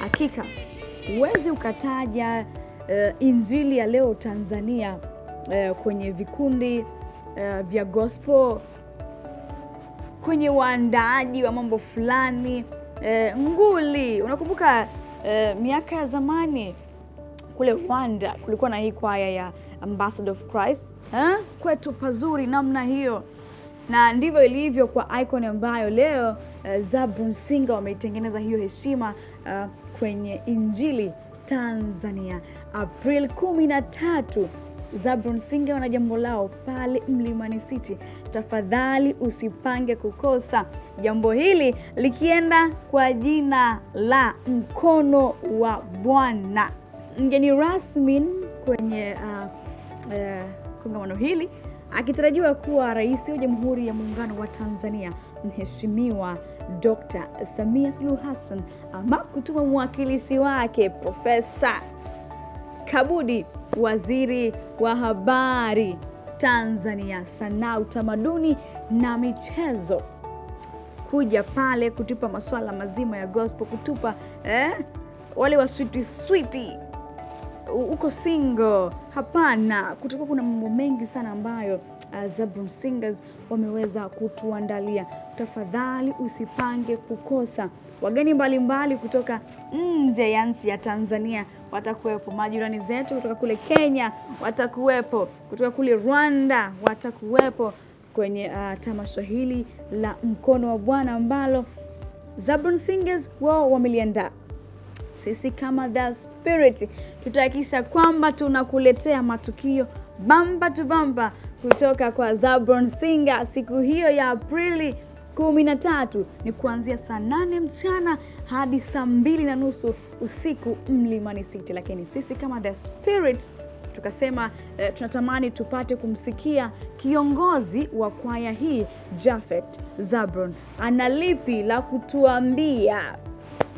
Hakika huwezi ukataja injili ya leo Tanzania kwenye vikundi vya gospel, kwenye waandaaji wa mambo fulani nguli. Unakumbuka miaka ya zamani kule Rwanda kulikuwa na hii kwaya ya Ambassador of Christ, kwetu pazuri namna hiyo. Na ndivyo ilivyo kwa icon ambayo leo Zabron Singer wameitengeneza hiyo heshima kwenye injili Tanzania. April 13 Zabron Singer wana jambo lao pale Mlimani City. Tafadhali usipange kukosa jambo hili, likienda kwa jina la Mkono wa Bwana. Mgeni rasmi kwenye kongamano hili akitarajiwa kuwa Rais wa Jamhuri ya Muungano wa Tanzania Mheshimiwa Dr. Samia Suluhu Hassan, ama kutuma mwakilishi wake Profesa Kabudi, Waziri wa Habari Tanzania, Sanaa, Utamaduni na Michezo, kuja pale kutupa masuala mazima ya gospel, kutupa wale wa sweetie uko single. Hapana, kutoka kuna mambo mengi sana ambayo Zabron Singers wameweza kutuandalia. Tafadhali usipange kukosa. Wageni mbalimbali kutoka nje ya nchi ya Tanzania watakuwepo. Majirani zetu kutoka kule Kenya watakuwepo, kutoka kule Rwanda watakuwepo kwenye tamasha hili la Mkono wa Bwana ambalo Zabron Singers wao wameliandaa. Sisi kama The Spirit tutahakikisha kwamba tunakuletea matukio bamba tu bamba kutoka kwa Zabron Singer siku hiyo ya Aprili 13, ni kuanzia saa 8 mchana hadi saa 2:30 usiku Mlimani City. Lakini sisi kama The Spirit tukasema tunatamani tupate kumsikia kiongozi wa kwaya hii Japhet Zabron analipi la kutuambia,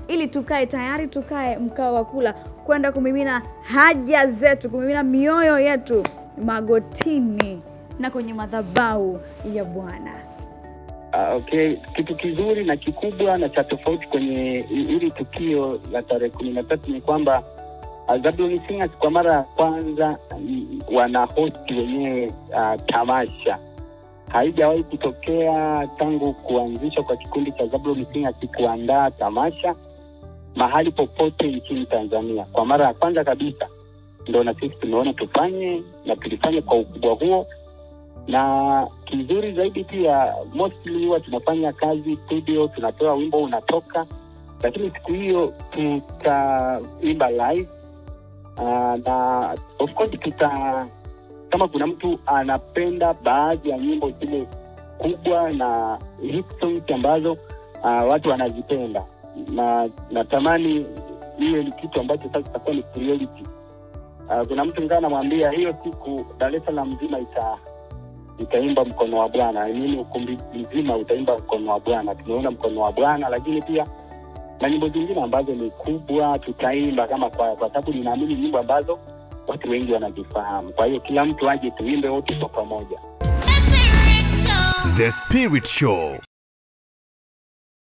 ili tukae tayari, tukae mkao wa kula kwenda kumimina haja zetu, kumimina mioyo yetu magotini na kwenye madhabahu ya Bwana. Okay, kitu kizuri na kikubwa na cha tofauti kwenye hili tukio la tarehe 13 ni kwamba Zabron Singers kwa mara ya kwanza wana host wenyewe tamasha. Haijawahi kutokea tangu kuanzishwa kwa kikundi cha Zabron Singers kuandaa tamasha mahali popote nchini Tanzania. Kwa mara ya kwanza kabisa ndio na sisi tumeona tufanye, na tulifanya kwa ukubwa huo. Na kizuri zaidi pia, mostly huwa tunafanya kazi studio, tunatoa wimbo unatoka, lakini siku hiyo tutaimba live. Na of course kama kuna mtu anapenda baadhi ya nyimbo zile kubwa na hit songs ambazo watu wanazipenda, na natamani hiyo ni kitu ambacho sasa kitakuwa ni priority. Kuna mtu ngana anamwambia hiyo siku Dar es Salaam mzima itaimba Mkono wa Bwana, nini ukumbi mzima utaimba Mkono wa Bwana. Tumeona Mkono wa Bwana, lakini pia na nyimbo zingine ambazo ni kubwa tutaimba kama kwa sababu ninaamini nyimbo ambazo watu wengi wanazifahamu. Kwa hiyo kila mtu aje tuimbe wote kwa pamoja. The Spirit Show.